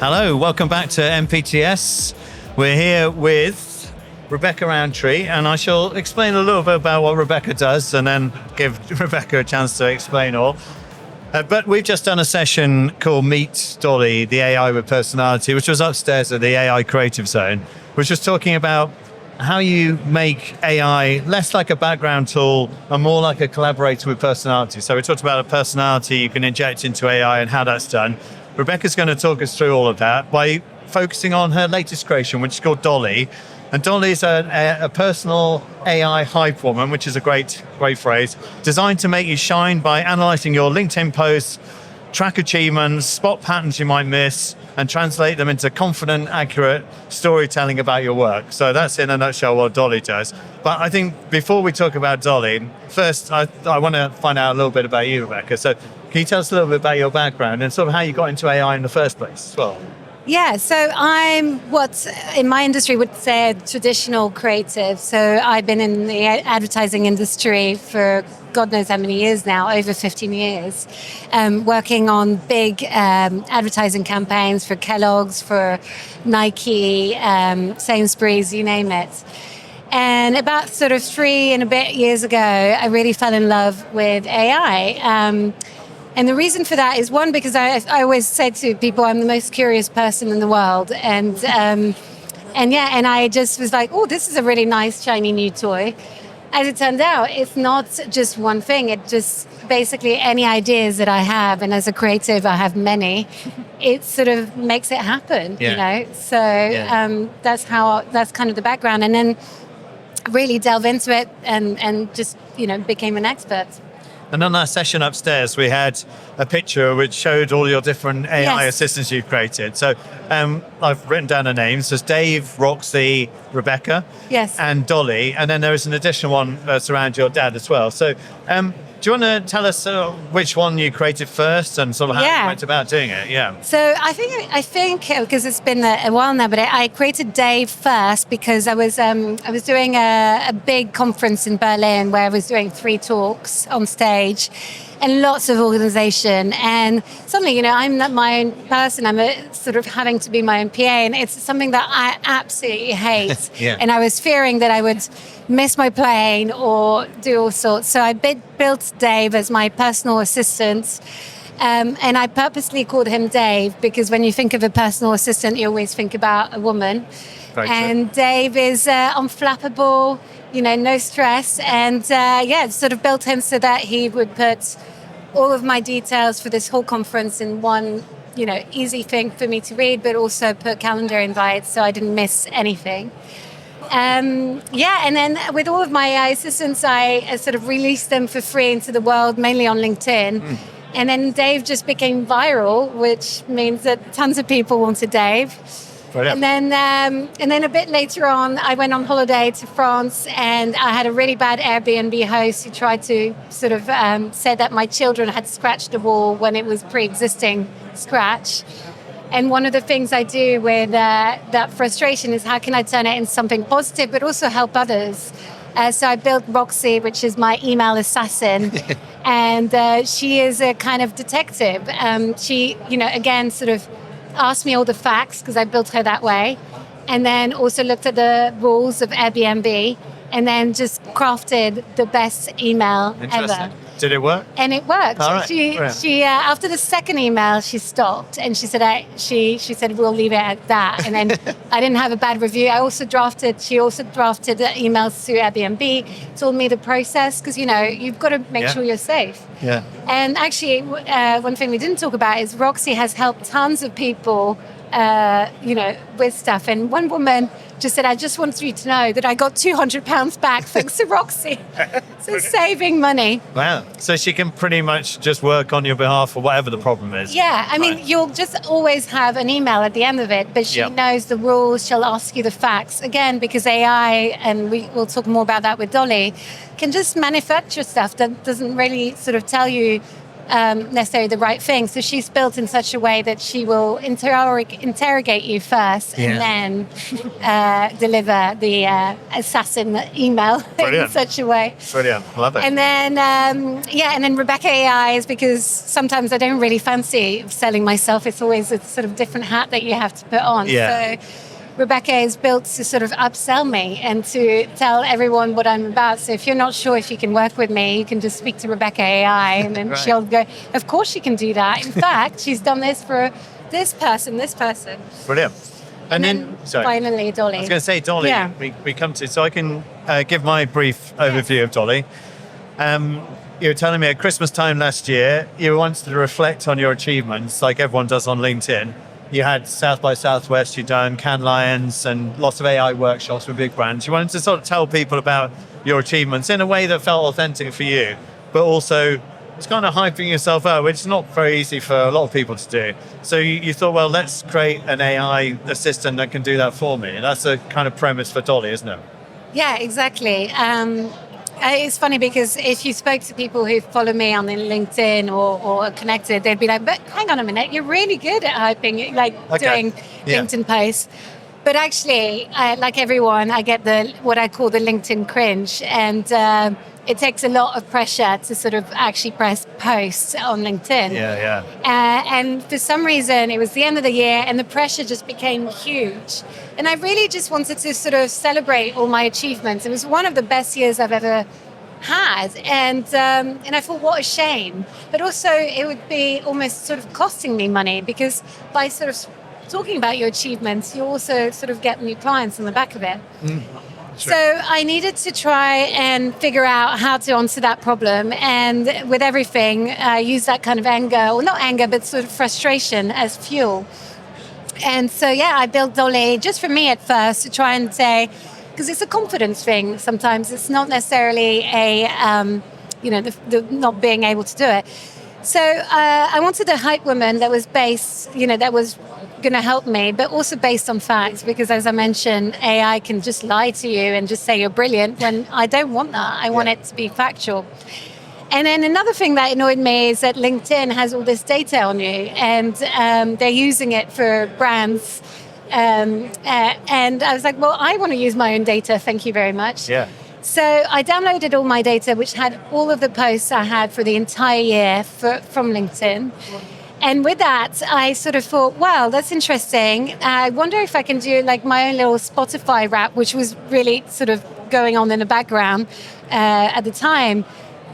Hello, welcome back to MPTS. We're here with Rebecca Roundtree, and I shall explain a little bit about what Rebecca does and then give Rebecca a chance to explain all. But we've just done a session called Meet Dolly, the AI with Personality, which was upstairs at the AI Creative Zone, which was talking about how you make AI less like a background tool and more like a collaborator with personality. So we talked about a personality you can inject into AI and how that's done. Rebecca's going to talk us through all of that by focusing on her latest creation, which is called Dolly. And Dolly is a personal AI hype woman, which is a great phrase, designed to make you shine by analyzing your LinkedIn posts, track achievements, spot patterns you might miss, and translate them into confident, accurate storytelling about your work. So that's in a nutshell what Dolly does. But I think before we talk about Dolly, first I want to find out a little bit about you, Rebecca. So can you tell us a little bit about your background and sort of how you got into AI in the first place as well? Yeah, so I'm what in my industry would say a traditional creative. So I've been in the advertising industry for God knows how many years now, over 15 years, working on big advertising campaigns for Kellogg's, for Nike, Sainsbury's, you name it. And about sort of 3 and a bit years ago, I really fell in love with AI. And the reason for that is, one, because I always say to people, I'm the most curious person in the world. And I just was like, oh, this is a really nice, shiny new toy. As it turned out, it's not just one thing. It just basically any ideas that I have, and as a creative, I have many, it sort of makes it happen, you know? So that's kind of the background. And then really delve into it and just, became an expert. And on that session upstairs, we had a picture which showed all your different AI assistants you've created. So I've written down the names. There's Dave, Roxy, Rebecca, and Dolly. And then there is an additional one that's around your dad as well. So do you want to tell us which one you created first and sort of how you went about doing it? Yeah. So I think because it's been a while now, but I created Dave first because I was doing a big conference in Berlin where I was doing 3 talks on stage and lots of organization. And suddenly, I'm not my own person. I'm sort of having to be my own PA, and it's something that I absolutely hate. And I was fearing that I would miss my plane or do all sorts. So I built Dave as my personal assistant. And I purposely called him Dave because when you think of a personal assistant, you always think about a woman. And Dave is unflappable, no stress. And sort of built him so that he would put all of my details for this whole conference in one, easy thing for me to read, but also put calendar invites so I didn't miss anything. And then with all of my AI assistants, I sort of released them for free into the world, mainly on LinkedIn. And then Dave just became viral, which means that tons of people wanted Dave. And then a bit later on, I went on holiday to France, and I had a really bad Airbnb host who tried to sort of said that my children had scratched the wall when it was pre-existing scratch. And one of the things I do with that frustration is how can I turn it into something positive, but also help others. So I built Roxy, which is my email assassin. And she is a kind of detective. She, again, sort of asked me all the facts because I built her that way. And then also looked at the rules of Airbnb and then just crafted the best email ever. Did it work? And it worked. All right. She after the second email, she stopped and she said, she said, we'll leave it at that. And then I didn't have a bad review. She also drafted emails to Airbnb, told me the process because, you've got to make sure you're safe. Yeah. And actually, one thing we didn't talk about is Roxy has helped tons of people, with stuff. And one woman just said, I just wanted you to know that I got £200 back thanks to Roxy. So saving money. Wow. So she can pretty much just work on your behalf for whatever the problem is. Yeah. I mean, you'll just always have an email at the end of it, but she knows the rules. She'll ask you the facts. Again, because AI, and we'll talk more about that with Dolly, can just manufacture stuff that doesn't really sort of tell you necessarily the right thing. So she's built in such a way that she will interrogate you first and then deliver the assassin email in such a way. Brilliant. Love it. And then, and then Rebecca AI is because sometimes I don't really fancy selling myself. It's always a sort of different hat that you have to put on. Yeah. So Rebecca is built to sort of upsell me and to tell everyone what I'm about. So if you're not sure if you can work with me, you can just speak to Rebecca AI and then she'll go, of course she can do that. In fact, she's done this for this person. Brilliant. And then finally, Dolly. I was going to say, Dolly, we come to, so I can give my brief overview of Dolly. You were telling me at Christmas time last year, you wanted to reflect on your achievements like everyone does on LinkedIn. You had South by Southwest, you'd done Cannes Lions and lots of AI workshops with big brands. You wanted to sort of tell people about your achievements in a way that felt authentic for you, but also it's kind of hyping yourself out, which is not very easy for a lot of people to do. So you thought, well, let's create an AI assistant that can do that for me. And that's a kind of premise for Dolly, isn't it? Yeah, exactly. It's funny because if you spoke to people who follow me on LinkedIn or are connected, they'd be like, but hang on a minute, you're really good at hyping, doing LinkedIn posts. But actually, like everyone, I get what I call the LinkedIn cringe. And it takes a lot of pressure to sort of actually press post on LinkedIn. And for some reason, it was the end of the year and the pressure just became huge. And I really just wanted to sort of celebrate all my achievements. It was one of the best years I've ever had. And I thought, what a shame. But also, it would be almost sort of costing me money because by sort of talking about your achievements, you also sort of get new clients on the back of it. Sure. So I needed to try and figure out how to answer that problem. And with everything, use that kind of anger, or not anger, but sort of frustration as fuel. And so, I built Dolly just for me at first to try and say, because it's a confidence thing sometimes. It's not necessarily the not being able to do it. So I wanted a hype woman that was based, that was going to help me, but also based on facts, because as I mentioned, AI can just lie to you and just say you're brilliant when I don't want that. I want it to be factual. And then another thing that annoyed me is that LinkedIn has all this data on you and they're using it for brands. And I was like, well, I want to use my own data. Thank you very much. Yeah. So I downloaded all my data, which had all of the posts I had for the entire year from LinkedIn. And with that, I sort of thought, wow, that's interesting. I wonder if I can do like my own little Spotify rap, which was really sort of going on in the background at the time,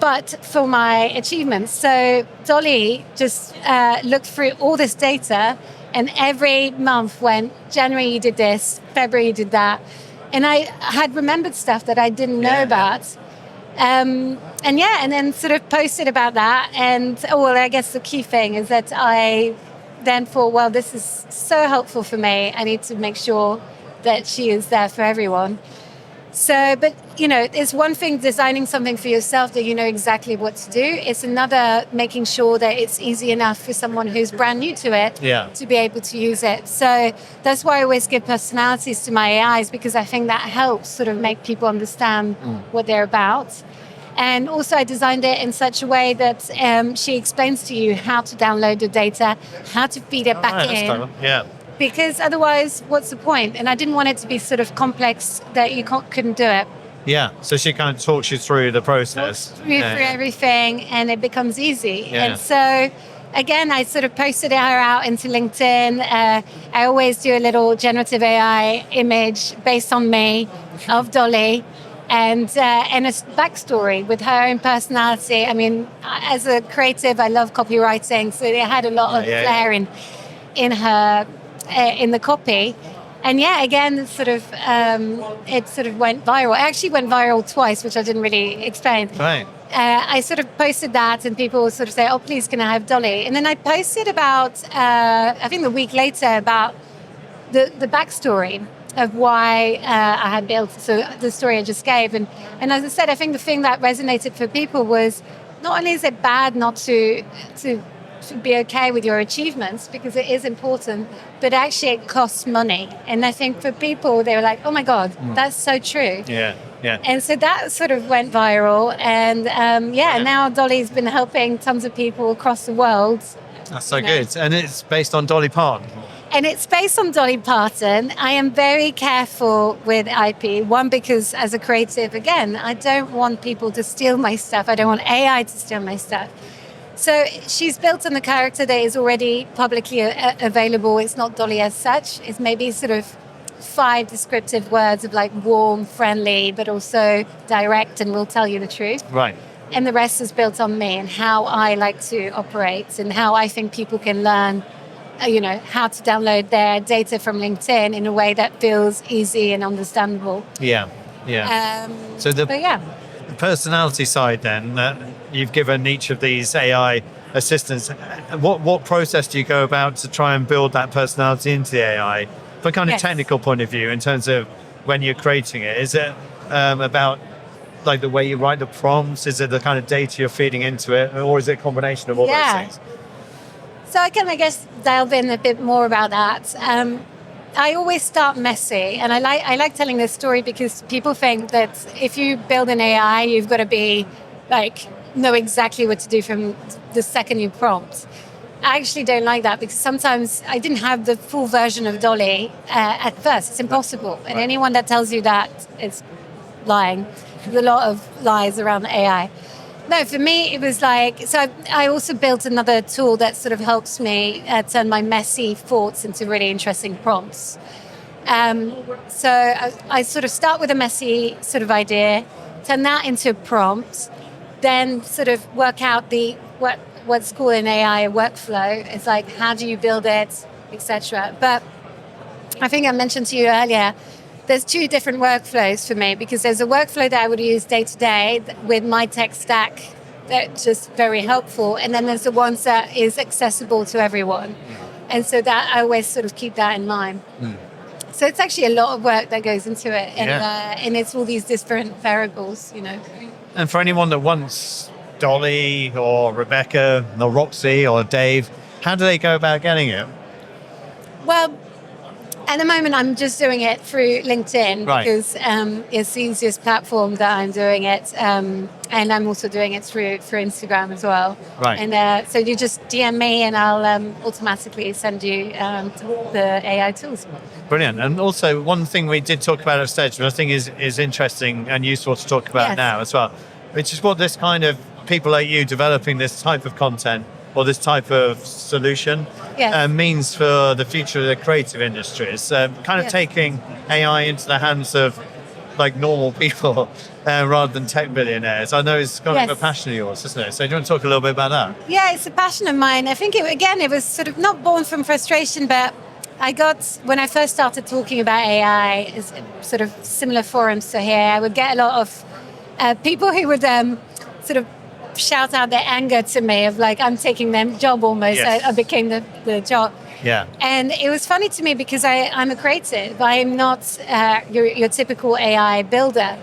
but for my achievements. So Dolly just looked through all this data, and every month went, January you did this, February you did that. And I had remembered stuff that I didn't know about. And then sort of posted about that. And, I guess the key thing is that I then thought, well, this is so helpful for me. I need to make sure that she is there for everyone. So, but, it's one thing designing something for yourself that you know exactly what to do. It's another making sure that it's easy enough for someone who's brand new to it to be able to use it. So that's why I always give personalities to my AIs, because I think that helps sort of make people understand what they're about. And also I designed it in such a way that she explains to you how to download the data, how to feed it back in. Because otherwise, what's the point? And I didn't want it to be sort of complex that you couldn't do it. Yeah, so she kind of talks you through the process. Through everything, and it becomes easy. Yeah. And so, again, I sort of posted her out into LinkedIn. I always do a little generative AI image based on me of Dolly. And a backstory with her own personality. I mean, as a creative, I love copywriting, so it had a lot of flair in her in the copy. And again, it sort of went viral. It actually went viral twice, which I didn't really explain. Right. I sort of posted that, and people would sort of say, "Oh, please, can I have Dolly?" And then I posted about, I think a week later, about the backstory of why I had built, so the story I just gave. And as I said, I think the thing that resonated for people was not only is it bad not to be okay with your achievements, because it is important, but actually it costs money. And I think for people, they were like, oh my God, that's so true. Yeah. Yeah. And so that sort of went viral. And now Dolly's been helping tons of people across the world. That's so good. And it's based on Dolly Parton. And it's based on Dolly Parton. I am very careful with IP. One, because as a creative, again, I don't want people to steal my stuff. I don't want AI to steal my stuff. So she's built on the character that is already publicly available. It's not Dolly as such. It's maybe sort of 5 descriptive words of like warm, friendly, but also direct and will tell you the truth. Right. And the rest is built on me and how I like to operate and how I think people can learn, how to download their data from LinkedIn in a way that feels easy and understandable. Yeah. So the personality side then, that you've given each of these AI assistants, what process do you go about to try and build that personality into the AI? From kind of technical point of view, in terms of when you're creating it, is it about like the way you write the prompts? Is it the kind of data you're feeding into it, or is it a combination of all those things? So I can, delve in a bit more about that. I always start messy, and I like telling this story because people think that if you build an AI, you've got to be know exactly what to do from the second you prompt. I actually don't like that because sometimes I didn't have the full version of Dolly at first. It's impossible. And anyone that tells you that is lying. There's a lot of lies around AI. No, for me, it was so I also built another tool that sort of helps me turn my messy thoughts into really interesting prompts. So I sort of start with a messy sort of idea, turn that into a prompt, then sort of work out what's called in AI a workflow. It's like, how do you build it, etc. But I think I mentioned to you earlier, there's 2 different workflows for me because there's a workflow that I would use day to day with my tech stack that's just very helpful. And then there's the ones that is accessible to everyone. And so that I always sort of keep that in mind. So it's actually a lot of work that goes into it. And it's all these different variables, And for anyone that wants Dolly or Rebecca or Roxy or Dave, how do they go about getting it? Well, at the moment, I'm just doing it through LinkedIn because it's the easiest platform that I'm doing it. And I'm also doing it through Instagram as well. Right. And so you just DM me and I'll automatically send you the AI tools. Brilliant. And also, one thing we did talk about at stage, which I think is interesting and useful to talk about now as well, which is what this kind of people like you developing this type of content or this type of solution means for the future of the creative industries. Kind of taking AI into the hands of normal people rather than tech billionaires. I know it's kind of a passion of yours, isn't it? So do you want to talk a little bit about that? Yeah, it's a passion of mine. I think, it was sort of not born from frustration, but when I first started talking about AI, is sort of similar forums to here, I would get a lot of people who would sort of shout out their anger to me of I'm taking their job almost. Yes. I became the job. Yeah. And it was funny to me because I'm a creative. I am not your typical AI builder.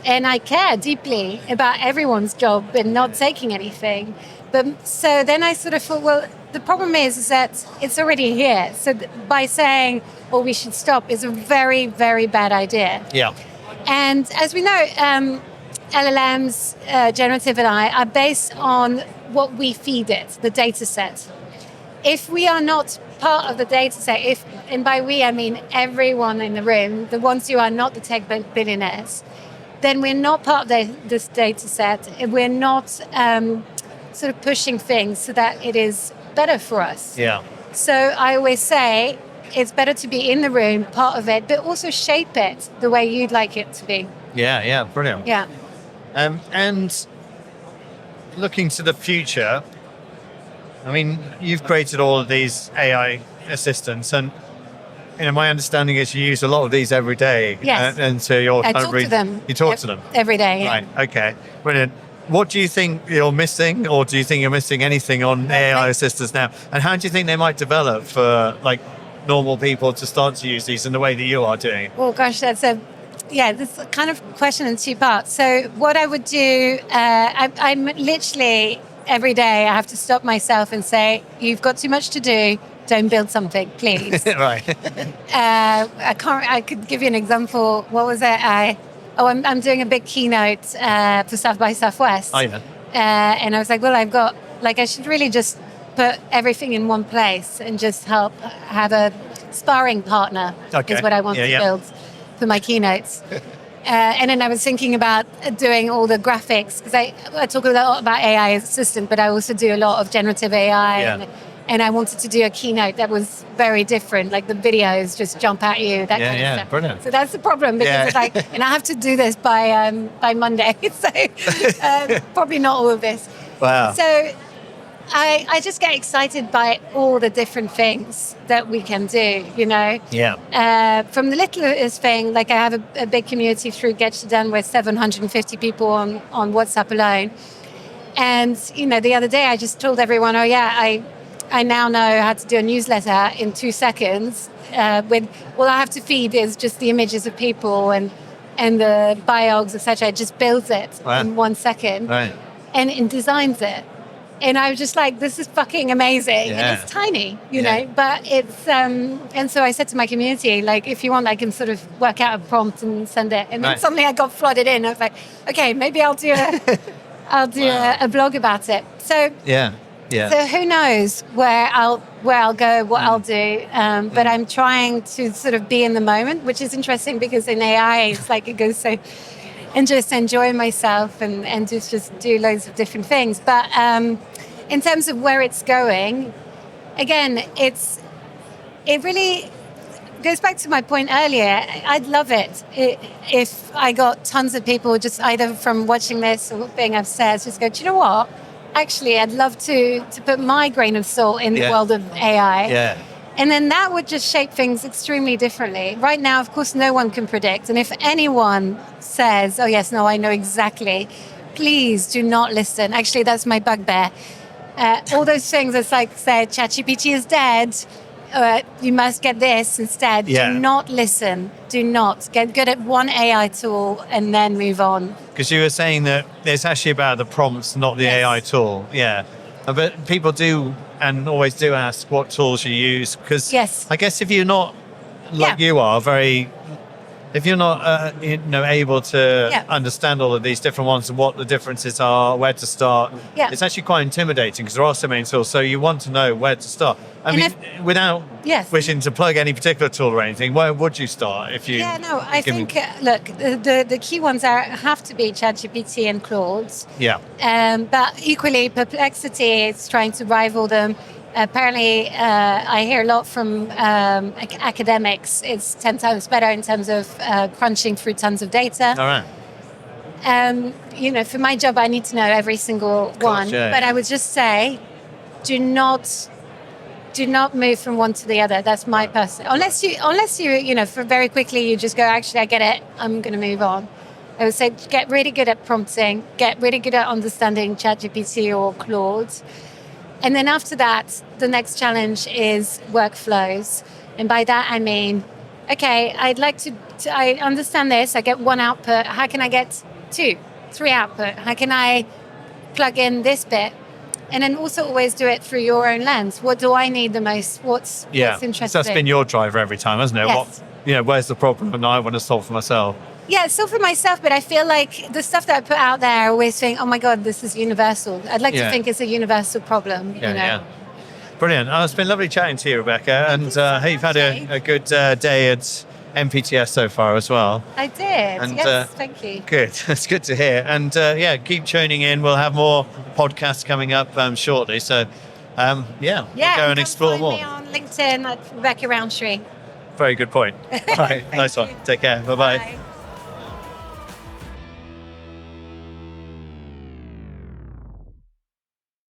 And I care deeply about everyone's job and not taking anything. But so then I sort of thought, well, the problem is that it's already here. So by saying, we should stop is a very, very bad idea. Yeah. And as we know, LLMs, generative AI, are based on what we feed it, the data set. If we are not part of the data set, and by we I mean everyone in the room, the ones who are not the tech billionaires, then we're not part of this data set. We're not sort of pushing things so that it is better for us. Yeah. So I always say it's better to be in the room, part of it, but also shape it the way you'd like it to be. Yeah, brilliant. Yeah. And looking to the future, I mean, you've created all of these AI assistants, and my understanding is you use a lot of these every day. Yes. And so you're I talk to them. You talk to them every day. Yeah. Right. Okay. Brilliant. What do you think you're missing, or do you think you're missing anything on AI assistants now? And how do you think they might develop for normal people to start to use these in the way that you are doing? Oh gosh, this kind of question in 2 parts. So what I would do, I'm literally every day I have to stop myself and say, you've got too much to do. Don't build something, please. Right. I could give you an example. What was it? oh, I'm doing a big keynote for South by Southwest. Oh, yeah. And I was like, well, I should really just put everything in one place and just have a sparring partner is what I want to build for my keynotes. And then I was thinking about doing all the graphics, because I talk a lot about AI assistant, but I also do a lot of generative AI. Yeah. And I wanted to do a keynote that was very different, like the videos just jump at you, that kind of stuff. Brilliant. So that's the problem, because it's like, and I have to do this by Monday, so probably not all of this. Wow. So I just get excited by all the different things that we can do, you know? Yeah. From the littlest thing, like I have a big community through Get Shit Done with 750 people on WhatsApp alone. And, you know, the other day I just told everyone, oh yeah, I now know how to do a newsletter in 2 seconds. All I have to feed is just the images of people and the biogs, etc. It just builds it in 1 second. Right. And it designs it. And I was just like, this is fucking amazing. Yeah. And it's tiny, you know, but it's, and so I said to my community, like, if you want, I can sort of work out a prompt and send it. And then suddenly I got flooded in. I was like, okay, maybe I'll do a blog about it. So, so who knows where I'll go, what I'll do. But I'm trying to sort of be in the moment, which is interesting because in AI, it's like it goes so, and just enjoy myself and just do loads of different things. But in terms of where it's going, again, it really goes back to my point earlier. I'd love it if I got tons of people just either from watching this or being upstairs just go, do you know what? Actually, I'd love to put my grain of salt in the world of AI. Yeah. And then that would just shape things extremely differently. Right now, of course, no one can predict. And if anyone says, oh, yes, no, I know exactly, please do not listen. Actually, that's my bugbear. All those things, it's like, say, ChatGPT is dead. You must get this instead. Yeah. Do not listen. Do not. Get good at one AI tool and then move on. Because you were saying that it's actually about the prompts, not the AI tool. Yeah. But people do and always do ask what tools you use. Because I guess if you're not, like you are, if you're not able to understand all of these different ones and what the differences are, where to start, it's actually quite intimidating because there are so many tools. So you want to know where to start. I mean, without wishing to plug any particular tool or anything, where would you start if you? Yeah, no, I think, look, the key ones have to be ChatGPT and Claude. Yeah. But equally, Perplexity is trying to rival them. Apparently, I hear a lot from academics. It's 10 times better in terms of crunching through tons of data. All right. You know, for my job, I need to know every single one. Yeah. But I would just say, do not move from one to the other. That's my personal. Unless you, you know, for very quickly you just go, actually, I get it. I'm going to move on. I would say, get really good at prompting. Get really good at understanding ChatGPT or Claude. And then after that, the next challenge is workflows. And by that, I mean, okay, I'd like I understand this. I get one output. How can I get 2, 3 output? How can I plug in this bit? And then also always do it through your own lens. What do I need the most? What's interesting? So that's been your driver every time, hasn't it? Yes. Where's the problem and I want to solve for myself? Yeah, it's still for myself, but I feel like the stuff that I put out there, I always think, oh my God, this is universal. I'd like to think it's a universal problem. You know? Yeah. Brilliant. It's been lovely chatting to you, Rebecca. And I hope you've had a good day at MPTS so far as well. I did. And, yes, thank you. Good. That's good to hear. And keep tuning in. We'll have more podcasts coming up shortly. So, we'll go and explore more. Me on LinkedIn at Rebecca Roundtree. Very good point. All right. Nice one. Take care. Bye-bye. Bye.